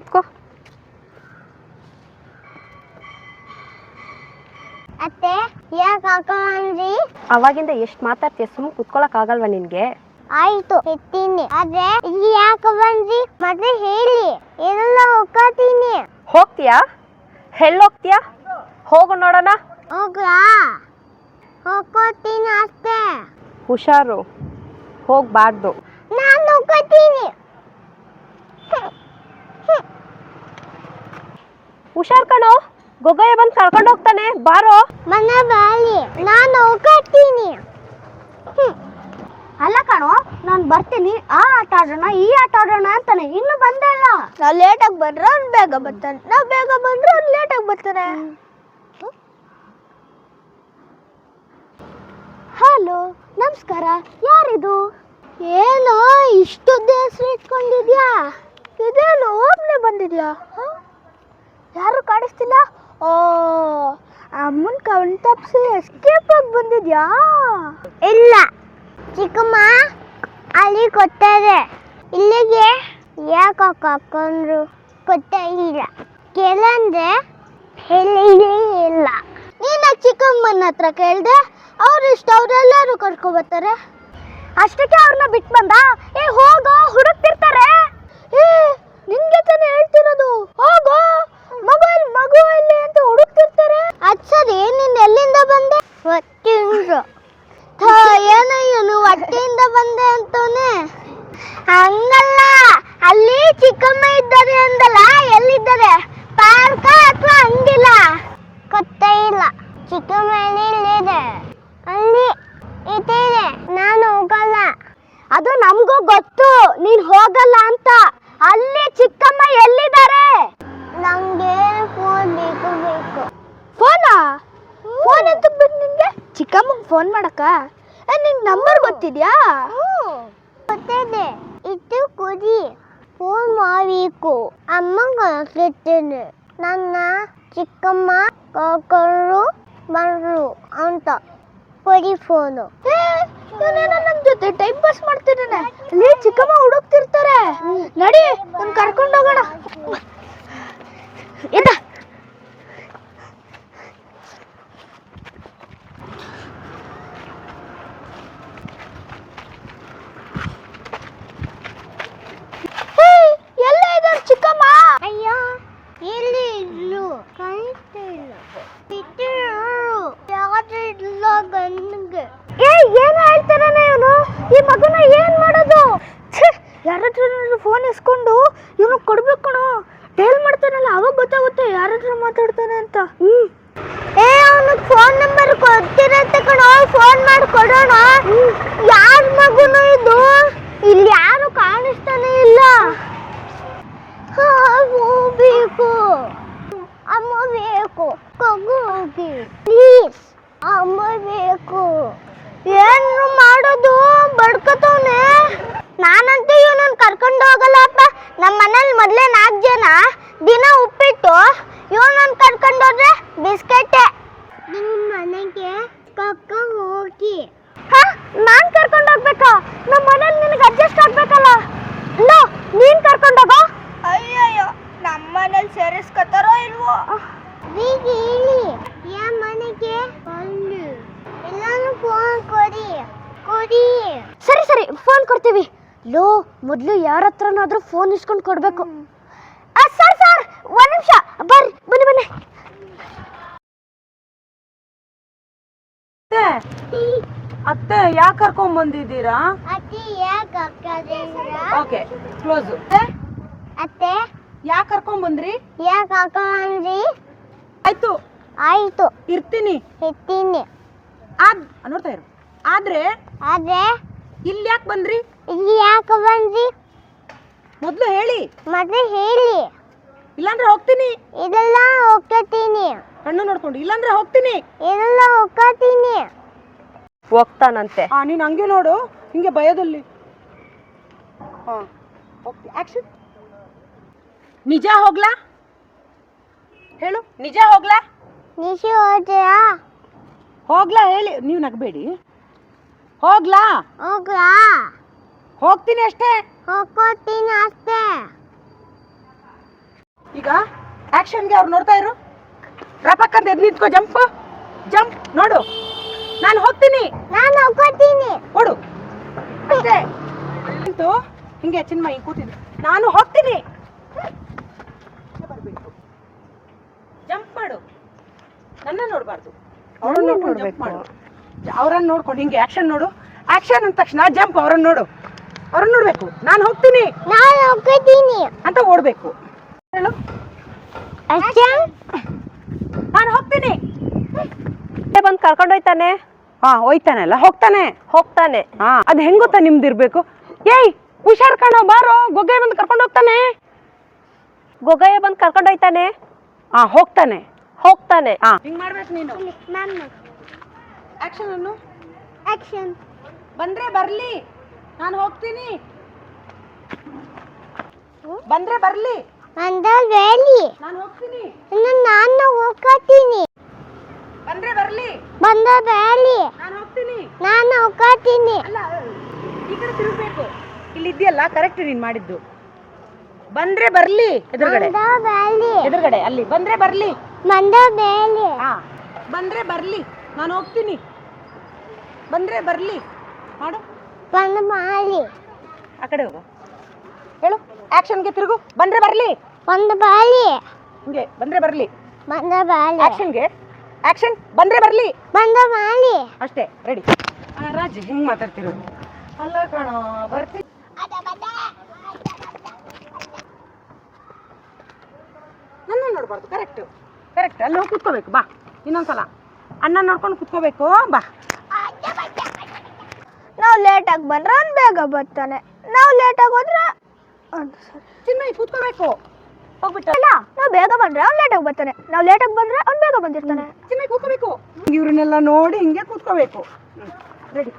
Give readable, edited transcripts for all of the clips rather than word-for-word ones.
ಕೂತ್ಕೋ. ಅತ್ತೆ ಯಾಕೆ ಹಾಕೊಂಡ್ರಿ? ಅವಾಗಿಂದ ಎಷ್ಟು ಮಾತಾಡ್ತೀಯ, ಸುಮ್ಮನೆ ಕುತ್ಕೊಳಕ್ ಆಗಲ್ವಾ ನಿನ್ಗೆ? ಆಯ್ತು ಎತ್ತೀನಿ, ಆದ್ರೆ ಇಲ್ಲಿ ಯಾಕೆ ಬಂದ್ರಿ ಮತ್ತೆ ಹೇಳಿ, ಎಲ್ಲ ಹೋಗ್ತೀನಿ. ಹೋಗ್ತೀಯಾ? ಎಲ್ಲೋಗ್ತೀಯಾ? ಹೋಗು ನೋಡೋಣ. ಹೋಗ್ಲಾ? ಹೋಗ್ತೀನಿ ಅಷ್ಟೇ. ಹುಷಾರು, ಹೋಗ್ಬಾರ್ದು. ನಾನು ಹೋಗ್ತೀನಿ. ಹುಷಾರ್ ಕಣೋ, ಗೊಗ್ಗಯ್ಯ ಬಂದು ಕರ್ಕೊಂಡು ಹೋಗ್ತಾನೆ, ಬಾರೋ. ಮನೆ ಬಾಲಿ, ನಾನು ಹೋಗ್ತೀನಿ. ಅಲ್ಲ ಕಣೋ, ನಾನು ಬರ್ತೀನಿ, ಆ ಆಟ ಆಡೋಣ ಈ ಆಟ ಆಡೋಣ ಅಂತಾನೆ, ಇನ್ನು ಬಂದೇ ಇಲ್ಲ. ನಾವು ಲೇಟಾಗಿ ಬಂದ್ರೆ ಅವ್ನು ಬೇಗ ಬರ್ತಾನೆ, ನಾವು ಬೇಗ ಬಂದ್ರೆ ಅವ್ನು ಲೇಟಾಗಿ ಬರ್ತಾನೆ. ಹಲೋ, ನಮಸ್ಕಾರ, ಯಾರಿದು? ಏನೋ ಇಷ್ಟೊಂದು ಹೆಸರು ಇಟ್ಕೊಂಡಿದ್ಯಾ? ಇದೇನು ಒಬ್ಬನೇ ಬಂದಿದ್ಯಾ? ಯಾರು ಕಾಣಿಸ್ತಿಲ್ಲ. ಓ, ಅಮ್ಮನ ಕಣ್ ತಪ್ಪಿಸಿ ಎಸ್ಕೇಪ್ ಆಗಿ ಬಂದಿದ್ಯಾ? ಇಲ್ಲ ಚಿಕ್ಕಮ್ಮ, ಅಲ್ಲಿ ಕೊಟ್ಟಾರೆ, ಇಲ್ಲಿಗೆ ಯಾಕೆ ಹಾಕೊಂಡ್ರು ಗೊತ್ತಾಗಿಲ್ಲ. ಕೇಳಂದ್ರೆ ಹೇಳಿದೇ ಇಲ್ಲ. ನೀನು ಚಿಕ್ಕಮ್ಮನ ಹತ್ರ ಕೇಳ್ದೆ, ಅವ್ರು ಇಷ್ಟ ಅವರೆಲ್ಲರೂ ಕರ್ಕೊಬರ್ತಾರೆ. ಅಷ್ಟಕ್ಕೆ ಅವ್ರನ್ನ ಬಿಟ್ಟು ಬಂದ. ಹೋಗೋ, ಹುಡುಕ್ತಿರ್ತಾರೆ. ನಿನ್ಗೆ ತಾನೇ ಹೇಳ್ತಿರೋದು, ಹೋಗೋ, ಮಗು ಎಲ್ಲಿ ಅಂತ ಹುಡುಕ್ತಿರ್ತಾರೆ. ಅದ್ ಸರಿ, ನೀನ್ ಎಲ್ಲಿಂದ ಬಂದೆ? ಹೊಟ್ಟೆಯಿಂದ. ಏನಯ್ಯನು ಹೊಟ್ಟೆಯಿಂದ ಬಂದೆ ಅಂತಾನೆ? ಹಂಗಲ್ಲ, ಅಲ್ಲಿ ಚಿಕ್ಕಮ್ಮ ಇದ್ದಾರೆ ಅಂದಲ್ಲ, ಎಲ್ಲಿದ್ದಾರೆ? ಪಾರ್ಕ ಅಥವಾ ಹಂಗಿಲ್ಲ ಗೊತ್ತೇ ಇಲ್ಲ. ಚಿಕ್ಕಮ್ಮ ಎಲ್ಲಿದೆ? ಅಲ್ಲಿ ಇದೆ, ನಾನು ಹೋಗಲ್ಲ. ಅದು ನಮಗೂ ಗೊತ್ತು ನೀನ್ ಹೋಗಲ್ಲ ಅಂತ. ಅಲ್ಲಿ ಚಿಕ್ಕಮ್ಮ ಎಲ್ಲಿದ್ದಾರೆ? ನಂಗೆ ಫೋನ್ ಬೇಕು. ಫೋನಾ? ಫೋನ್ ಎಂತಕ್ಕೆ ಬೇಕು ನಿನ್ಗೆ? ಚಿಕ್ಕಮ್ಮಂಗೆ ಫೋನ್ ಮಾಡಕ್ಕ? ನಿಂಗೆ ನಂಬರ್ ಗೊತ್ತಿದ್ಯಾ? ಗೊತ್ತಿದೆ, ಇದು ಕುದಿ. ಫೋನ್ ಮಾಡಬೇಕು, ಅಮ್ಮಂಗೆ ಕೇಳ್ತೇನೆ. ನನ್ನ ಚಿಕ್ಕಮ್ಮ ಕರ್ಕೊಂಡು ಬಂದ್ರು ಅಂತ ಕೊಡಿ ಫೋನು. ಇವನೇನೋ ನಮ್ಮ ಜೊತೆ ಟೈಮ್ ಪಾಸ್ ಮಾಡ್ತಿದ್ದಾನೆ. ಅಲ್ಲಿ ಚಿಕ್ಕಮ್ಮ ಹುಡುಕ್ತಿರ್ತಾರೆ. ನಡಿ, ನಾನು ಕರ್ಕೊಂಡು ಹೋಗೋಣ. ಎದ್ದ. ಎಲ್ಲ ಇದ್ದಾರೆ ಚಿಕ್ಕಮ್ಮ? ಅಯ್ಯೋ, ಎಲ್ಲಿ ಇದ್ರು ಕಾಣಿಸ್ತಿಲ್ಲ. ಇಲ್ಲ ಗಂಗೆ. ಏನು ಹೇಳ್ತಾನೆ ಇವನು? ಈ ಮಗನ ಏನ್ ಮಾಡೋದು? ಯಾರತ್ರ ಫೋನ್ ಇಸ್ಕೊಂಡು ಇವನು ಕೊಡ್ಬೇಕು ಕಣೋ. ಡೇಲ್ ಮಾಡ್ತಾನಲ್ಲ, ಅವಾಗ ಗೊತ್ತಾಗುತ್ತೆ ಯಾರತ್ರ ಮಾತಾಡ್ತಾನೆ ಅಂತ. ಅವನು ಫೋನ್ ನಂಬರ್ ಕೊಡ್ತಿರತ್ತೆ ಕಣೋ, ಫೋನ್ ಮಾಡಿ ಕೊಡೋಣ. ಯಾರ ಮಗುನು ಇದು? ಇಲ್ಲಿ ಯಾರು ಕಾಣಿಸ್ತಾನೆ ಇಲ್ಲ. ಬೇಕು, ಅಮ್ಮ ಬೇಕು, ಹೋಗಿ ಪ್ಲೀಸ್, ಅಮ್ಮ ಬೇಕು. ಏನು ಮಾಡೋದು? ಬಡ್ಕತವನೆ. ನಾನಂತೂ ಇವನನ್ನ ಕರ್ಕೊಂಡು ಹೋಗಲ್ಲಪ್ಪ. ನಮ್ಮ ಮನೇಲಿ ಮೊದಲೇ 4 ಜನ, ದಿನ ಉಪ್ಪಿಟ್ಟು. ಇವನನ್ನ ಕರ್ಕೊಂಡು ಹೋದ್ರೆ ಬಿಸ್ಕೆಟೆ. ನಿಮ್ಮ ಮನೆಗೆ ಕರ್ಕೊಂಡು ಹೋಗಿ. ನಾನು ಕರ್ಕೊಂಡು ಹೋಗ್ಬೇಕಾ? ನಮ್ಮ ಮನೇಲಿ ನಿನಗೆ ಅಡ್ಜಸ್ಟ್ ಆಗ್ಬೇಕಲ್ಲ. ನೋ, ನೀನು ಕರ್ಕೊಂಡು ಹೋಗೋ. ಅಯ್ಯಯ್ಯೋ, ನಮ್ಮ ಮನೇಲಿ ಸೇರಿಸ್ಕೊತಾರೋ ಇಲ್ವೋ? ಹೇಳಿ, ಯಾವ ಮನೆಗೆ? ಎಲ್ಲಾನು ಫೋನ್ ಕೊಡಿ. ಸರಿ, ಫೋನ್ ಕೊಡ್ತೀವಿ. ಲೋ, ಮೊದಲು ಯಾರ ಹತ್ರನಾದ್ರೂ ಫೋನ್ ಇಸ್ಕೊಂಡು ಕೊಡ್ಬೇಕು. ಸರ್, ಒಂದು ನಿಮಿಷ, ಬನ್ನಿ. ಅತ್ತೆ ಯಾಕೆ ಕರ್ಕೊಂಡ್ ಬಂದಿದ್ದೀರಾ? ಅತ್ತೆ ಯಾಕೆ ಓಕೆ, ಕ್ಲೋಸ್. ಅತ್ತೆ ಯಾಕೆ ಕರ್ಕೊಂಡ್ ಬಂದ್ರಿ? ಯಾಕೆ ಹಾಕೊಂಡ್ರಿ? ಆಯ್ತು, ಇರ್ತೀನಿ. ನೋಡ್ತಾ ಇರು. ಆದ್ರೆ ಇಲ್ಲಿ ಯಾಕೆ ಬಂದ್ರಿ? ಇಲ್ಲಿ ಯಾಕೆ ಬಂದ್ರಿ ಮೊದ್ಲು ಹೇಳಿ. ಮತ್ತೆ ಹೇಳಿ. ಇಲ್ಲಾಂದ್ರೆ ಹೋಗ್ತೀನಿ. ಇದೆಲ್ಲ ಹೋಗ್ತೀನಿ. ಕಣ್ಣು ನೋಡ್ಕೊಂಡು. ಇಲ್ಲಾಂದ್ರೆ ಹೋಗ್ತೀನಿ. ಇದೆಲ್ಲ ಹೋಗ್ತೀನಿ. ಹೋಗ್ತಾನಂತೆ. ನೀನ್ ಹಂಗೆ ನೋಡು, ಹಿಂಗೆ ಭಯದಲ್ಲಿ. ಆಕ್ಷನ್. ನಿಜ ಹೋಗ್ಲಾ? ಹೇಳು, ನಿಜ ಹೋಗ್ಲಾ? ನಿಶಿ ಹೋಗ್ತೀರಾ? ಹೋಗ್ಲಾ ಹೇಳಿ. ನೀವು ನಗಬೇಡಿ. ಹೋಗ್ಲಾ? ಹೋಗ್ತೀನಿ ಅಷ್ಟೇ. ಹೋಗ್ತೀನಿ ಅಷ್ಟೇ. ಈಗ ಆಕ್ಷನ್ಗೆ ಅವ್ರು ನೋಡ್ತಾ ಇರು. ರಪಕ್ ಅಂತ ಎದ್ದು ನಿಂತ್ಕೋ, ಜಂಪ್ ಜಂಪ್. ನೋಡು, ನಾನು ಹೋಗ್ತೀನಿ, ನಾನು ಹೋಗ್ತೀನಿ. ಕೊಡು ಅಷ್ಟೇ. ನಿಂತು ಹಿಂಗೆ ಚಿನ್ಮ ಹಿಂಗೆ ಕೂತಿದ್ರು. ನಾನು ಹೋಗ್ತೀನಿ, ಬರ್ಬೇಕು. ಜಂಪ್ ಮಾಡು, ನನ್ನ ನೋಡ್ಬಾರ್ದು, ಅವ್ರನ್ನ ನೋಡ್ಕೊಂಡು ಜಂಪ್ ಮಾಡು. ಅವ್ರನ್ನ ನೋಡ್ಕೊಂಡು ಹಿಂಗೆ ಆಕ್ಷನ್ ನೋಡು. ಆಕ್ಷನ್ ಅಂದ ತಕ್ಷಣ ಜಂಪ್. ಅವ್ರನ್ನ ನೋಡು, ಅವ್ರನ್ನ ನೋಡ್ಬೇಕು. ನಾನು ಹೋಗ್ತೀನಿ ನಾನು ಹೋಗ್ತೀನಿ ಅಂತ ಓಡ್ಬೇಕು. ಹೇಳು, ಆಕ್ಷನ್. ನಾನು ಹೋಗ್ತೀನಿ. ಬಂದು ಕರ್ಕೊಂಡು ಹೋಯ್ತಾನೆ. ಹಾ, ಹೋಯ್ತಾನಲ್ಲ, ಹೋಗ್ತಾನೆ. ಹೋಗ್ತಾನೆ. ಹಾ, ಅದ್ ಹೆಂಗ್ ಗೊತ್ತಾ ನಿಮ್ದಿರ್ಬೇಕು. ಏಯ್ ಹುಷಾರ್ ಕಣೋ, ಬಾರೋ, ಗೊಗ್ಗೆ ಬಂದು ಕರ್ಕೊಂಡು ಹೋಗ್ತಾನೆ. ಗೊಗಯ್ಯ ಬಂದು ಕರ್ಕೊಂಡು ಹೋಯ್ತಾನೆ. ಹಾ, ಹೋಗ್ತಾನೆ. ಹೋಗ್ತಾನೆ. ಹಾ, ಹಿಂಗ್ ಮಾಡ್ಬೇಕು ನೀನು. ನಾನು ಆಕ್ಷನ್ ಅನ್ನು. ಆಕ್ಷನ್. ಬಂದ್ರೆ ಬರ್ಲಿ, ನಾನು ಹೋಗ್ತೀನಿ. ಬಂದ್ರೆ ಬರ್ಲಿ, ಬಂದ ವೇಲಿ ನಾನು ಹೋಗ್ತೀನಿ. ನಾನು ಹೋಗ್ತೀನಿ. ಬಂದ್ರೆ ಬರ್ಲಿ, ಬಂದ ವೇಲಿ ನಾನು ಹೋಗ್ತೀನಿ. ನಾನು ಹೋಗ್ತೀನಿ. ಅಲ್ಲ, ಈ ಕಡೆ ತಿರುಗ್ಬೇಕು. ಇಲ್ಲಿ ಇದೆಯಲ್ಲ, ಕರೆಕ್ಟ್ ನೀನ್ ಮಾಡಿದ್ದು. ಬಂದ್ರೆ ಬರ್ಲಿ, ಎದುರುಗಡೆ ಬಂದ ವೇಲಿ ಎದುರುಗಡೆ ಅಲ್ಲಿ. ಬಂದ್ರೆ ಬರ್ಲಿ. ಬಂದ ವೇಲಿ. ಹಾ, ಬಂದ್ರೆ ಬರ್ಲಿ, ನಾನು ಹೋಗ್ತೀನಿ. ಬಂದ್ರೆ ಬರ್ಲಿ ಮಾಡು. ಬಂದ ಮಾಲಿ. ಆ ಕಡೆ ಹೋಗು. ಹೇಳು, ಆಕ್ಷನ್ಗೆ ತಿರುಗು. ಬಂದ್ರೆ ಬರ್ಲಿ, ಬಂದ ಬಾಲಿ. ಹಿಂಗೆ ಬಂದ್ರೆ ಬರ್ಲಿ. ಬಂದ ಬಾಲಿ. ಆಕ್ಷನ್ಗೆ ಆಕ್ಷನ್. ಬಂದ್ರೆ ಬರ್ಲಿ, ಬಂದ ಮಾಲಿ. ಅಷ್ಟೇ. ರೆಡಿ. ರಾಜ್ ಹಿಂಗ್ ಮಾತಾಡ್ತಿರು. ಅಲ್ಲ ಕಣೋ, ಬರ್ತಿ. ನನ್ನ ನೋಡ್ಬಾರ್ದು. Correct correct. ಅಲ್ಲಿ ಹೋಗಿ ಕುತ್ಕೋಬೇಕು. ಬಾ, ಇನ್ನೊಂದ್ಸಲ ಅಣ್ಣ ನೋಡ್ಕೊಂಡು ಕುತ್ಕೋಬೇಕು. ಬಾ. ನಾವು ಲೇಟಾಗಿ ಬಂದ್ರೆ ಅವ್ನು ಬೇಗ ಬರ್ತಾನೆ. ನಾವು ಲೇಟಾಗಿ ಹೋದ್ರೆ ಚಿನ್ಮಯ್ ಕೂತ್ಕೋಬೇಕು. ಹೋಗ್ಬಿಟ್ಟ. ನಾವು ಬೇಗ ಬಂದ್ರೆ ಅವ್ನು ಲೇಟಾಗಿ ಬರ್ತಾನೆ. ನಾವು ಲೇಟಾಗಿ ಬಂದ್ರೆ ಅವ್ನು ಬೇಗ ಬಂದಿರ್ತಾನೆ. ಚಿನ್ಮಯ್ ಕೂತ್ಕೋಬೇಕು. ಇವ್ರನ್ನೆಲ್ಲ ನೋಡಿ ಹಿಂಗೆ ಕೂತ್ಕೋಬೇಕು. ರೆಡಿ.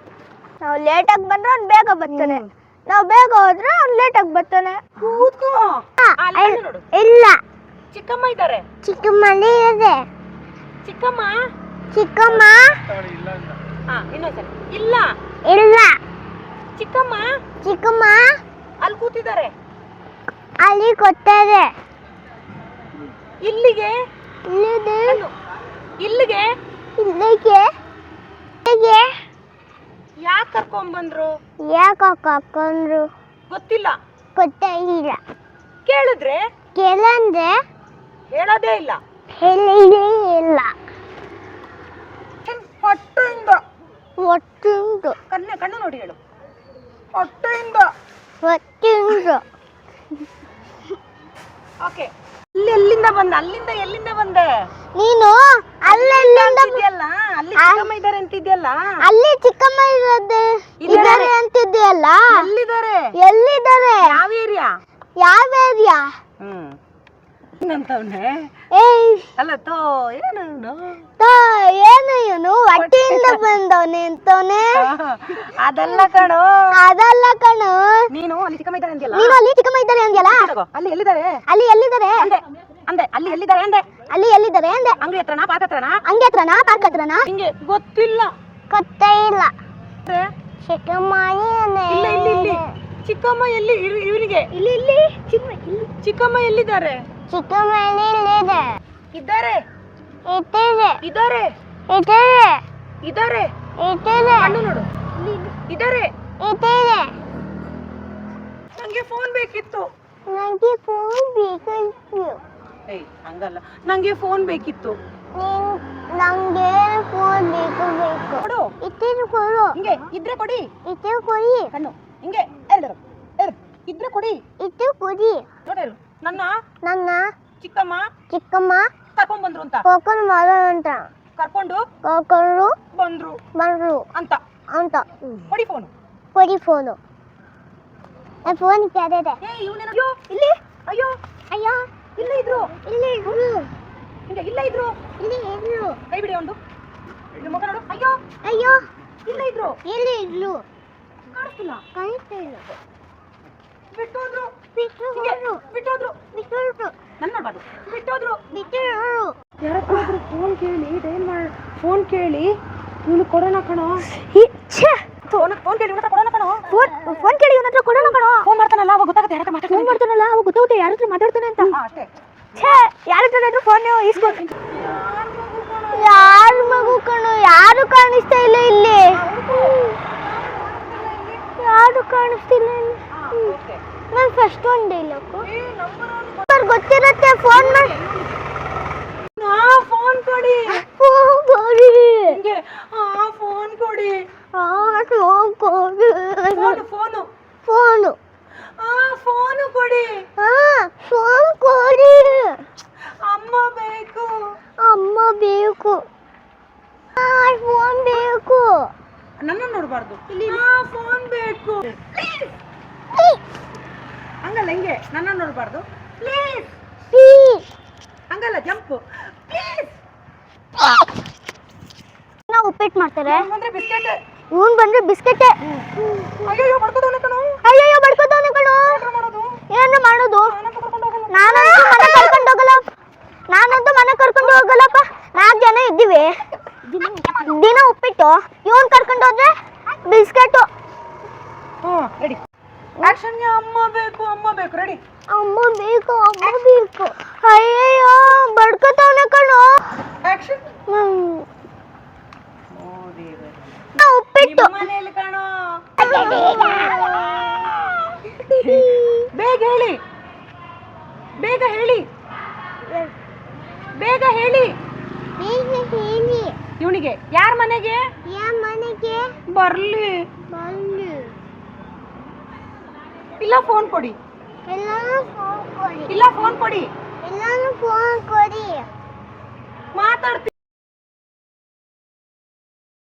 ನಾವು ಲೇಟಾಗಿ ಬಂದ್ರೆ ಅವ್ನು ಬೇಗ ಬರ್ತಾನೆ. ನಾವು ಬೇಗ ಹೋದ್ರೆ ಅವ್ನು ಲೇಟಾಗಿ ಬರ್ತಾನೆ. ಕೂತ್ಕೋ. ಅಲ್ಲಿ ನೋಡು, ಇಲ್ಲ, ಚಿಕ್ಕಮ್ಮ ಇದ್ದಾರೆ. ಚಿಕ್ಕಮ್ಮನೇ ಇದೆ. ಚಿಕ್ಕಮ್ಮ. ಚಿಕ್ಕಮ್ಮ ಹಾ, ಇನ್ನೊಂದ್ಸಲ. ಇಲ್ಲ, ಇಲ್ಲ, ಚಿಕ್ಕಮ್ಮ ಚಿಕ್ಕಮ್ಮ ಅಲ್ಲಿ ಕೂತಿದ್ದಾರೆ. ಅಲ್ಲಿ ಕೊಡ್ತಾರೆ. ಇಲ್ಲಿಗೆ ಇಲ್ಲಿದೆ. ಕಣ್ಣು. ಇಲ್ಲಿಗೆ ಇಲ್ಲಿಗೆ ಇಲ್ಲಿಗೆ ಯಾಕೆ ಕರ್ಕೊಂಡ್ಬಂದ್ರು ಯಾಕೆ ಹಾಕೊಂಡ್ರು ಗೊತ್ತಿಲ್ಲ. ಗೊತ್ತಾಗಿಲ್ಲ. ಕೇಳಿದ್ರೆ ಕೆಲಂದ್ರೆ ಹೇಳೋದೇ ಇಲ್ಲ. ಹೇಳಿದೇ ಇಲ್ಲ. ಹೊಟ್ಟೆಯಿಂದ. ಒಟ್ಟಿಂದು ಕಣ್ಣು ನೋಡಿ ಹೇಳು. ಹೊಟ್ಟೆಯಿಂದ. ಒಟ್ಟಿಂದು. ಓಕೆ. ಅಲ್ಲಿ ಎಲ್ಲಿಂದ ಬಂದೆ? ಅಲ್ಲಿಂದ ಎಲ್ಲಿಂದ ಬಂದೆ? ನೀನು ಅಲ್ಲೆಲ್ಲಿಂದ ಅಂತಿದ್ಯಲ್ಲ, ಅಲ್ಲಿ ಚಿಕ್ಕಮ್ಮ ಇದ್ದಾರೆ ಅಂತಿದ್ಯಲ್ಲ. ಅಲ್ಲಿ ಚಿಕ್ಕಮ್ಮ ಇದ್ದಾರೆ ಅಂತಿದ್ಯಲ್ಲ. ಎಲ್ಲಿದ್ದಾರೆ? ಎಲ್ಲಿದ್ದಾರೆ? ಯಾವ ಏರಿಯಾ? ಯಾವ ಏರಿಯಾ? ಏನಂತವ್ನೆ? ಏಯ್ ಅಲ್ಲ ತೋ ಏನು ಏನು ಇವನು ಹೊಟ್ಟೆಯಿಂದ ಬಂದವನೆ ಅಂತವನೆ. ಅದಲ್ಲ ಕಣೋ. ಅದಲ್ಲ ಕಣು. ನೀನು ಅಲ್ಲಿ ಚಿಕ್ಕಮ್ಮ ಇದ್ದಾರೆ ಅಂದ್ಯಲ್ಲ. ನೀನು ಅಲ್ಲಿ ಚಿಕ್ಕಮ್ಮ ಇದ್ದಾರೆ ಅಂದ್ಯಲ್ಲ. ಅಲ್ಲಿ ಎಲ್ಲಿದ್ದಾರೆ? ಅಲ್ಲಿ ಎಲ್ಲಿದ್ದಾರೆ ಅಂದೆ ಅಂದೆ. ಅಲ್ಲಿ ಎಲ್ಲಿದ್ದಾರೆ ಅಂದೆ. ಅಲ್ಲಿ ಎಲ್ಲಿದ್ದಾರೆ ಅಂದೆ. ಅಂಗಡಿ ಹತ್ರನಾ, ಪಾರ್ಕ್ ಹತ್ರನಾ? ಅಂಗಡಿ ಹತ್ರನಾ, ಪಾರ್ಕ್ ಹತ್ರನಾ? ಹಿಂಗೆ ಗೊತ್ತಿಲ್ಲ. ಗೊತ್ತೇ ಇಲ್ಲ. ಚಿಕ್ಕಮ್ಮ ಇಲ್ಲ, ಇಲ್ಲಿ ಇಲ್ಲಿ ಚಿಕ್ಕಮ್ಮ ಎಲ್ಲಿ? ಇವನಿಗೆ ಇಲ್ಲಿ ಇಲ್ಲಿ ಚಿಕ್ಕಮ್ಮ ಎಲ್ಲಿದ್ದಾರೆ? ಚಿಕ್ಕಮ್ಮ ಇಲ್ಲಿದೆ. ಇದ್ದಾರೆ ಇಟ್ಟಿದೆ. ಇದ್ದಾರೆ ಇಟ್ಟಿದೆ. ಇದ್ದಾರೆ. ಇಟ್ಟಿದೆ. ಕಣ್ಣು ನೋಡು. ಇದ್ದಾರೆ. ಇಟ್ಟಿದೆ. ನಂಗೆ ಫೋನ್ ಬೇಕಿತ್ತು. ನನಗೆ ಫೋನ್ ಬೇಕಿತ್ತು. ಏಯ್ ಹಂಗಲ್ಲ, ನಂಗೆ ಫೋನ್ ಬೇಕಿತ್ತು. ನಂಗೆ ಫೋನ್ ಬೇಕು. ಕೊಡು. ಇಟ್ಟಿರು ಕೊಡು. ಹಿಂಗೆ ಇದ್ರೆ ಕೊಡಿ. ಇಟ್ಟಿರು ಕೊಡಿ. ಕಣ್ಣು ಹಿಂಗೆ ಎರಡು ಇದ್ರೆ ಕೊಡಿ. ಇಟ್ಟಿರು ಕೊಡಿ. ನೋಡಿರು, ನನ್ನ ಚಿಕ್ಕಮ್ಮ ಕರ್ಕೊಂಡ್ ಬಂದ್ರು ಅಂತ. ಕರ್ಕೊಂಡು ಮಾಡೋ ಅಂತ. ಕರ್ಕೊಂಡು ಬಂದ್ರು ಅಂತ. ಕೊಡಿ ಫೋನ್. ಕೊಡಿ ಫೋನು. ಫೋನ್ ಕೇಳಿದೆ. ಅಯ್ಯೋ ಇಲ್ಲಿ. ಅಯ್ಯೋ ಅಯ್ಯೋ ಇಲ್ಲ ಇದ್ರು. ಇಲ್ಲಿ ಇದ್ರು. ಹಿಂಗೆ ಇಲ್ಲ ಇದ್ರು. ಇಲ್ಲಿ ಇದ್ರು. ಕೈ ಬಿಡಿ ಒಂದು. ಮುಖ ನೋಡು. ಅಯ್ಯೋ ಅಯ್ಯೋ ಇಲ್ಲ ಇದ್ರು. ಇಲ್ಲಿ ಇದ್ರು. ಕಾಣಿಸ್ತಿಲ್ಲ. ಕಾಣಿಸ್ತಿಲ್ಲ. ಬಿಟ್ಟೋದ್ರು. ಬಿಟ್ಟೋದ್ರು. ನನ್ನ ನೋಡ್ಬಾರ್ದು. ಬಿಟ್ಟೋದ್ರು. ಯಾರತ್ತಾದ್ರೂ ಫೋನ್ ಕೇಳಿ ಫೋನ್ ಕೇಳಿ ಇವನು ಕೊಡೋಣ ಕಣೋ. ಫೋನ್ ಕೇಳಿ ಇವನ ಹತ್ರ ಕೊಡೋಣ ಕಣೋ. ಫೋನ್ ಕೇಳಿ ಇವನ ಹತ್ರ ಕೊಡೋಣ ಕಣೋ. ಫೋನ್ ಮಾಡ್ತಾನಲ್ಲ, ಅವಾಗ ಗೊತ್ತಾಗುತ್ತೆ ಯಾರ ಹತ್ರ ಫೋನ್ ಮಾಡ್ತಾನಲ್ಲ, ಅವಾಗ ಗೊತ್ತಾಗುತ್ತೆ ಯಾರ ಹತ್ರ ಮಾತಾಡ್ತಾನೆ ಅಂತ. ಅಷ್ಟೇ. ಛೇ ಯಾರ ಹತ್ರ ಫೋನ್ ಇಸ್ಕೊಂಡು ಯಾರ ಮಗು ಕಣೋ ಯಾರು ಕಾಣಿಸ್ತಾ ಇಲ್ಲ ಇಲ್ಲಿ ಯಾರು ಕಾಣಿಸ್ತಿಲ್ಲ ನಾನು ಫಸ್ಟ್ ಒನ್ ಡೈಲಾಗು ಗೊತ್ತಿರತ್ತೆ ಫೋನ್ ಮಾಡಿ ಫೋನ್ ಕೊಡಿ ಫೋನ್ ಕೊಡಿ ಹಿಂಗೆ ಫೋನ್ ಕೊಡಿ ಫೋನ್ ಕೊಡಿ ಫೋನು ಫೋನು ಫೋನು ಕೊಡಿ ಫೋನ್ ಕೊಡಿ ಅಮ್ಮ ಬೇಕು ಅಮ್ಮ ಬೇಕು ಫೋನ್ ಬೇಕು ನನ್ನ ನೋಡಬಾರ್ದು ಫೋನ್ ಬೇಕು ಹಂಗಲ್ಲ ಹಿಂಗೆ ನನ್ನ ನೋಡಬಾರ್ದು ಪ್ಲೀಸ್ ಹಂಗಲ್ಲ ಜಂಪ್ ಪ್ಲೀಸ್ ನಾವು ಉಪ್ಪಿಟ್ಟು ಮಾಡ್ತಾರೆ ಬಂದ್ರೆ ಬಿಸ್ಕೆಟ್ ಇವನ್ ಬಂದ್ರೆ ಬಿಸ್ಕೆಟ್ ಅಯ್ಯೋ ಬಡ್ಕೋದವನೆ ಕಣೋ ಅಯ್ಯೋ ಬಡ್ಕೋತಾನೆ ಕಣೋ ಮಾಡೋದು ಏನು ಮಾಡೋದು ನಾನಂತೂ ಮನೆ ಕರ್ಕೊಂಡು ಹೋಗಲ್ಲಪ್ಪ 4 ಜನ ಇದ್ದೀವಿ ದಿನ ಉಪ್ಪಿಟ್ಟು ಇವನ್ ಕರ್ಕೊಂಡು ಹೋದ್ರೆ ಬಿಸ್ಕೆಟ್ ರೆಡಿ ಆಕ್ಷನ್ಗೆ ಅಮ್ಮ ಬೇಕು ರೆಡಿ ಅಮ್ಮ ಬೇಕು ಅಯ್ಯಯ್ಯೋ ಬಡ್ಕೋತಾವನೆ ಕಣೋ ಆಕ್ಷನ್ ಉಪ್ಪಿಟ್ಟು ಮನೆಯಲ್ಲಿ ಕಾಣೋ ಬೇಗ ಹೇಳಿ ಇವನಿಗೆ ಯಾರ ಮನೆಗೆ ಬರ್ಲಿ ಇಲ್ಲ ಫೋನ್ ಕೊಡಿ ಮಾತಾಡ್ತೀನಿ